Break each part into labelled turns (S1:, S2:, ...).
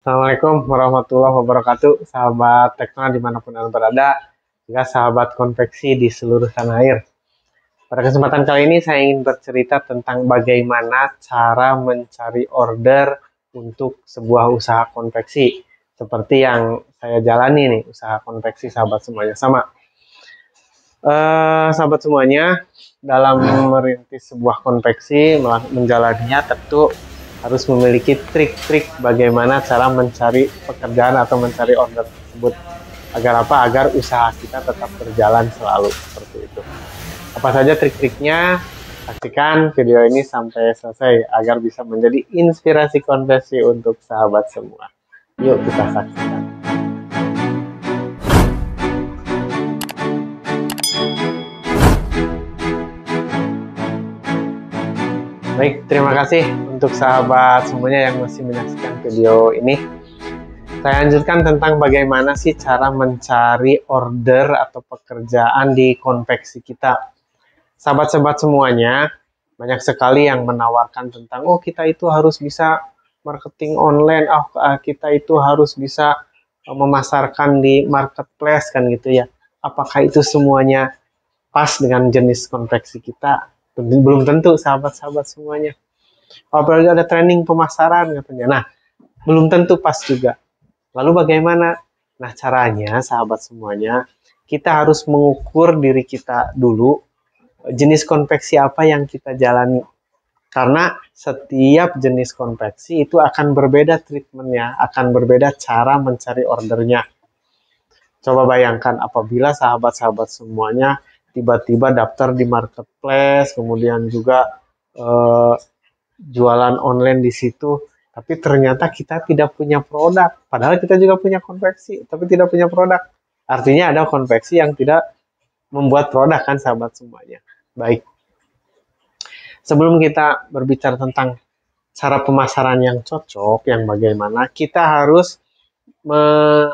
S1: Assalamualaikum warahmatullahi wabarakatuh, sahabat Tekno dimanapun Anda berada, juga sahabat konveksi di seluruh tanah air. Pada kesempatan kali ini saya ingin bercerita tentang bagaimana cara mencari order untuk sebuah usaha konveksi. Seperti yang saya jalani nih, usaha konveksi sahabat semuanya. Sahabat semuanya, dalam merintis sebuah konveksi, menjalaninya tentu harus memiliki trik-trik bagaimana cara mencari pekerjaan atau mencari order tersebut. Agar apa? Agar usaha kita tetap berjalan selalu seperti itu. Apa saja trik-triknya? Saksikan video ini sampai selesai agar bisa menjadi inspirasi konversi untuk sahabat semua. Yuk kita saksikan. Baik, terima kasih untuk sahabat semuanya yang masih menyaksikan video ini. Saya lanjutkan tentang bagaimana sih cara mencari order atau pekerjaan di konveksi kita. Sahabat-sahabat semuanya, banyak sekali yang menawarkan tentang, oh kita itu harus bisa marketing online, kita itu harus bisa memasarkan di marketplace kan gitu ya. Apakah itu semuanya pas dengan jenis konveksi kita? Belum tentu sahabat-sahabat semuanya. Apalagi ada training pemasaran katanya. Nah, belum tentu pas juga. Lalu bagaimana? Nah, caranya sahabat semuanya, kita harus mengukur diri kita dulu, jenis konveksi apa yang kita jalani. Karena setiap jenis konveksi itu akan berbeda treatmentnya, akan berbeda cara mencari ordernya. Coba bayangkan apabila sahabat-sahabat semuanya tiba-tiba daftar di marketplace, kemudian juga jualan online di situ, tapi ternyata kita tidak punya produk. Padahal kita juga punya konveksi, tapi tidak punya produk. Artinya ada konveksi yang tidak membuat produk kan sahabat semuanya. Baik. Sebelum kita berbicara tentang cara pemasaran yang cocok, yang bagaimana, kita harus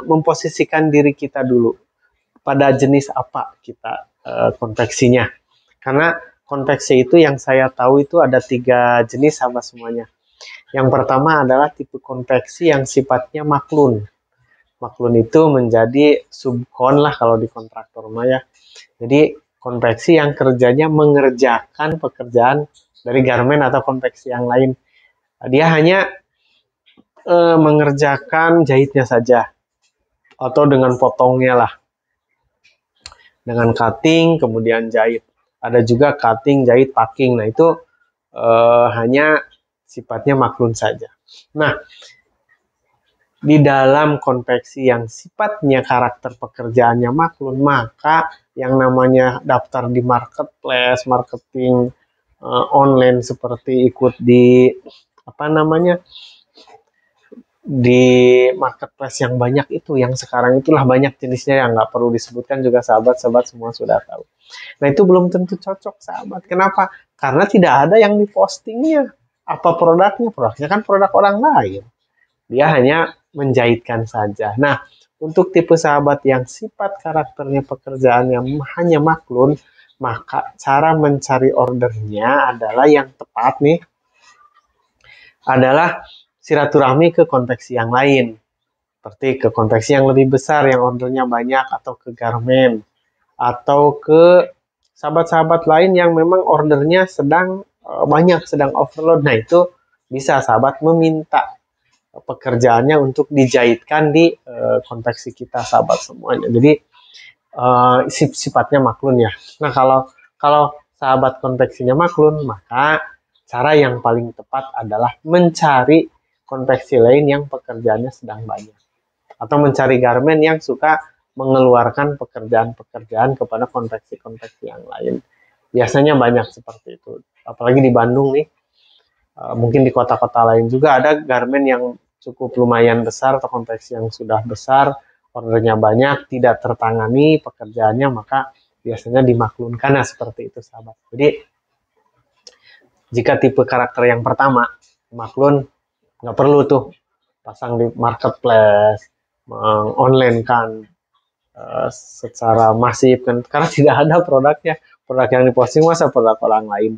S1: memposisikan diri kita dulu pada jenis apa kita konveksinya. Karena konveksi itu yang saya tahu itu ada 3 jenis sahabat semuanya. Yang pertama adalah tipe konveksi yang sifatnya maklun. Maklun itu menjadi subkon lah kalau di kontraktor ya. Jadi konveksi yang kerjanya mengerjakan pekerjaan dari garmen atau konveksi yang lain. Dia hanya mengerjakan jahitnya saja atau dengan potongnya lah. Dengan cutting, kemudian jahit. Ada juga cutting, jahit, packing. Nah, itu hanya sifatnya maklun saja. Nah, di dalam konveksi yang sifatnya karakter pekerjaannya maklun, maka yang namanya daftar di marketplace, marketing online seperti ikut di di marketplace yang banyak itu, yang sekarang itulah banyak jenisnya yang nggak perlu disebutkan juga sahabat-sahabat semua sudah tahu. Nah itu belum tentu cocok sahabat. Kenapa? Karena tidak ada yang dipostingnya. Apa produknya? Produknya kan produk orang lain. Dia hanya menjahitkan saja. Nah untuk tipe sahabat yang sifat karakternya pekerjaan yang hanya maklun, maka cara mencari ordernya adalah yang tepat nih, adalah silaturahmi ke konveksi yang lain, seperti ke konveksi yang lebih besar yang ordernya banyak, atau ke garmen, atau ke sahabat-sahabat lain yang memang ordernya sedang banyak, sedang overload. Nah itu bisa sahabat meminta pekerjaannya untuk dijahitkan di konveksi kita sahabat semuanya. Jadi sifatnya maklun ya. Nah kalau sahabat konveksinya maklun, maka cara yang paling tepat adalah mencari konveksi lain yang pekerjaannya sedang banyak. Atau mencari garmen yang suka mengeluarkan pekerjaan-pekerjaan kepada konveksi-konveksi yang lain. Biasanya banyak seperti itu. Apalagi di Bandung nih. Mungkin di kota-kota lain juga ada garmen yang cukup lumayan besar atau konveksi yang sudah besar, ordernya banyak, tidak tertangani pekerjaannya, maka biasanya dimaklunkan. Nah, seperti itu sahabat. Jadi, jika tipe karakter yang pertama, maklun, nggak perlu tuh pasang di marketplace, online kan secara masif kan, karena tidak ada produknya. Produk yang diposting masa produk orang lain.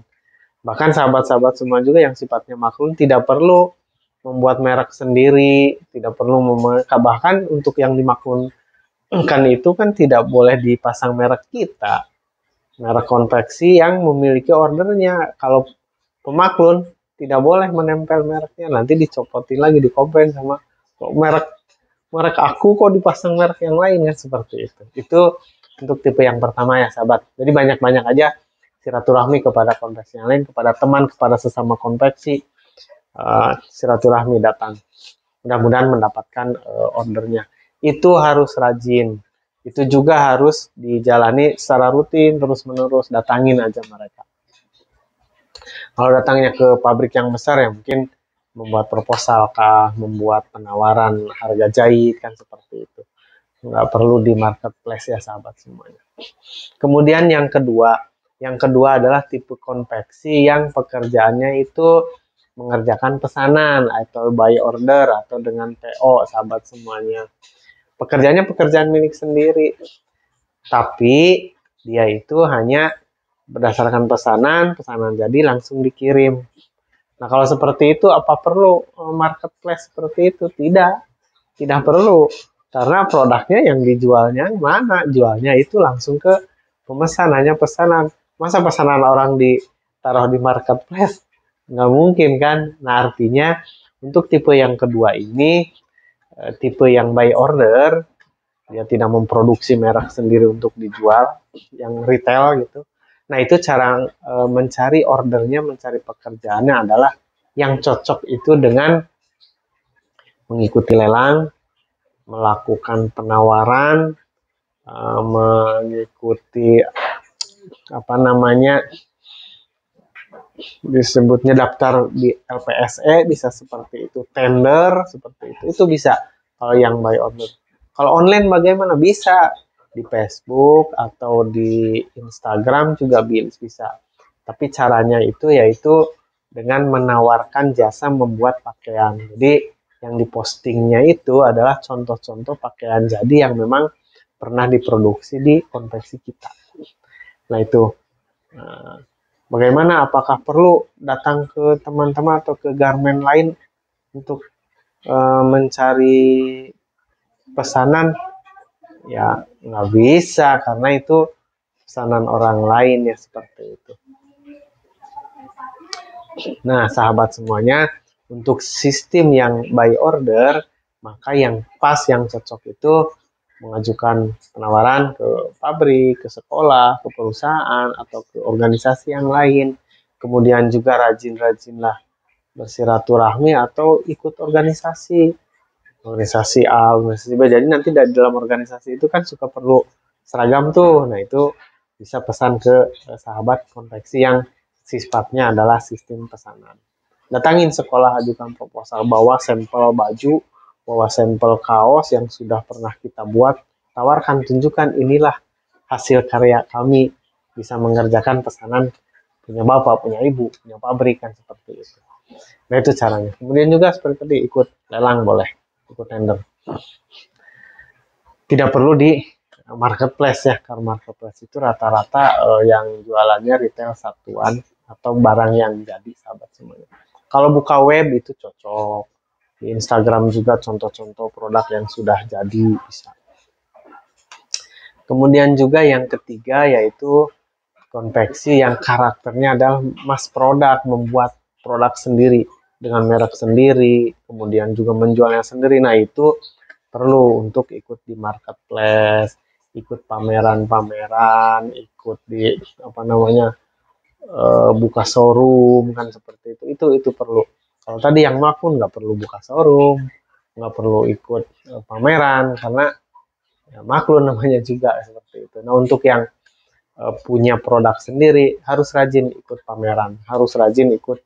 S1: Bahkan sahabat-sahabat semua juga yang sifatnya maklun tidak perlu membuat merek sendiri, tidak perlu bahkan untuk yang dimaklumkan itu kan tidak boleh dipasang merek kita, merek konveksi yang memiliki ordernya. Kalau pemaklun tidak boleh menempel mereknya, nanti dicopotin lagi, dikomplain sama kok merek merek aku kok dipasang merek yang lain ya, seperti itu. Itu untuk tipe yang pertama ya sahabat. Jadi banyak-banyak aja silaturahmi kepada konveksi yang lain, kepada teman, kepada sesama konveksi. Silaturahmi datang. Mudah-mudahan mendapatkan ordernya. Itu harus rajin. Itu juga harus dijalani secara rutin, terus-menerus. Datangin aja mereka. Kalau datangnya ke pabrik yang besar ya mungkin membuat proposal kah, membuat penawaran harga jahit kan, seperti itu. Nggak perlu di marketplace ya sahabat semuanya. Kemudian yang kedua adalah tipe konveksi yang pekerjaannya itu mengerjakan pesanan atau by order atau dengan PO sahabat semuanya. Pekerjaannya pekerjaan milik sendiri, tapi dia itu hanya berdasarkan pesanan jadi langsung dikirim. Nah, kalau seperti itu apa perlu marketplace seperti itu? Tidak perlu. Karena produknya yang dijualnya mana? Jualnya itu langsung ke pemesan, hanya pesanan. Masa pesanan orang ditaruh di marketplace? Nggak mungkin kan? Nah, artinya untuk tipe yang kedua ini, tipe yang by order, dia tidak memproduksi merek sendiri untuk dijual, yang retail gitu. Nah, itu cara mencari ordernya, mencari pekerjaannya adalah yang cocok itu dengan mengikuti lelang, melakukan penawaran, mengikuti disebutnya daftar di LPSE, bisa seperti itu, tender seperti itu bisa kalau yang by order. Kalau online bagaimana? Bisa di Facebook atau di Instagram juga bisa. Tapi caranya itu yaitu dengan menawarkan jasa membuat pakaian. Jadi yang dipostingnya itu adalah contoh-contoh pakaian jadi yang memang pernah diproduksi di konveksi kita. Nah itu, bagaimana? Apakah perlu datang ke teman-teman atau ke garment lain untuk mencari pesanan? Ya nggak bisa, karena itu pesanan orang lain ya, seperti itu. Nah sahabat semuanya, untuk sistem yang by order, maka yang pas, yang cocok itu mengajukan penawaran ke pabrik, ke sekolah, ke perusahaan, atau ke organisasi yang lain. Kemudian juga rajin-rajinlah bersilaturahmi atau ikut organisasi A, organisasi B. Jadi nanti dari dalam organisasi itu kan suka perlu seragam tuh. Nah itu bisa pesan ke sahabat konveksi yang sifatnya adalah sistem pesanan. Datangin sekolah, ajukan proposal, bawa sampel baju, bawa sampel kaos yang sudah pernah kita buat, tawarkan, tunjukkan inilah hasil karya kami, bisa mengerjakan pesanan punya bapak, punya ibu, punya pabrik kan, seperti itu. Nah itu caranya. Kemudian juga seperti tadi, ikut lelang boleh, ikut tender. Tidak perlu di marketplace ya, karena marketplace itu rata-rata yang jualannya retail satuan atau barang yang jadi sahabat semuanya. Kalau buka web itu cocok. Di Instagram juga contoh-contoh produk yang sudah jadi bisa. Kemudian juga yang ketiga yaitu konveksi yang karakternya adalah mass product, membuat produk sendiri dengan merek sendiri, kemudian juga menjualnya sendiri. Nah itu perlu untuk ikut di marketplace, ikut pameran-pameran, ikut di buka showroom kan, seperti itu. Itu perlu. Kalau tadi yang maklum nggak perlu buka showroom, nggak perlu ikut pameran karena ya, maklum namanya juga seperti itu. Nah untuk yang punya produk sendiri harus rajin ikut pameran, harus rajin ikut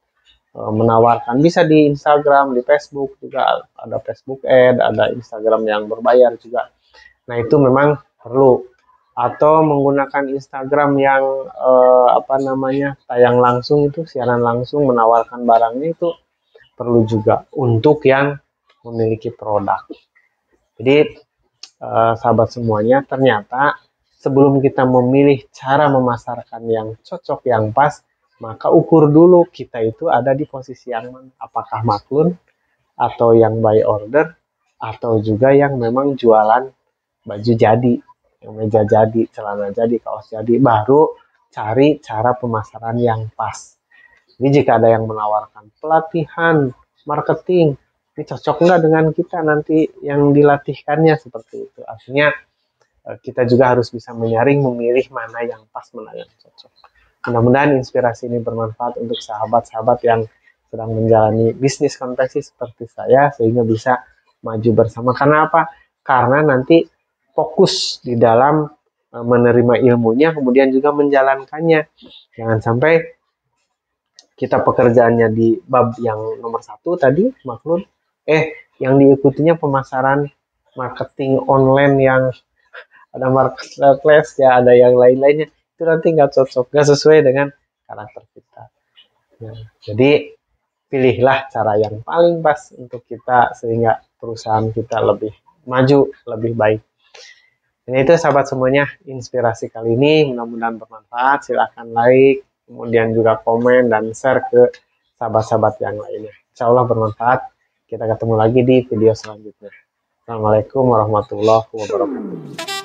S1: menawarkan. Bisa di Instagram, di Facebook juga ada Facebook Ad, ada Instagram yang berbayar juga. Nah itu memang perlu. Atau menggunakan Instagram yang tayang langsung, itu siaran langsung menawarkan barangnya, itu perlu juga untuk yang memiliki produk. Jadi sahabat semuanya, ternyata sebelum kita memilih cara memasarkan yang cocok, yang pas, maka ukur dulu kita itu ada di posisi yang mana. Apakah maklun atau yang by order, atau juga yang memang jualan baju jadi, yang meja jadi, celana jadi, kaos jadi, baru cari cara pemasaran yang pas. Jadi jika ada yang menawarkan pelatihan, marketing, ini cocok nggak dengan kita nanti yang dilatihkannya seperti itu. Artinya kita juga harus bisa menyaring, memilih mana yang pas, mana yang cocok. Mudah-mudahan inspirasi ini bermanfaat untuk sahabat-sahabat yang sedang menjalani bisnis konveksi seperti saya, sehingga bisa maju bersama. Karena apa? Karena nanti fokus di dalam menerima ilmunya, kemudian juga menjalankannya. Jangan sampai kita pekerjaannya di bab yang nomor 1 tadi, maklum, yang diikutinya pemasaran marketing online yang ada marketplace, ya ada yang lain-lainnya, itu nanti nggak cocok, nggak sesuai dengan karakter kita. Ya, jadi pilihlah cara yang paling pas untuk kita sehingga perusahaan kita lebih maju, lebih baik. Dan itu sahabat semuanya, inspirasi kali ini mudah-mudahan bermanfaat. Silahkan like, kemudian juga komen dan share ke sahabat-sahabat yang lainnya. Insya Allah bermanfaat. Kita ketemu lagi di video selanjutnya. Assalamualaikum warahmatullahi wabarakatuh.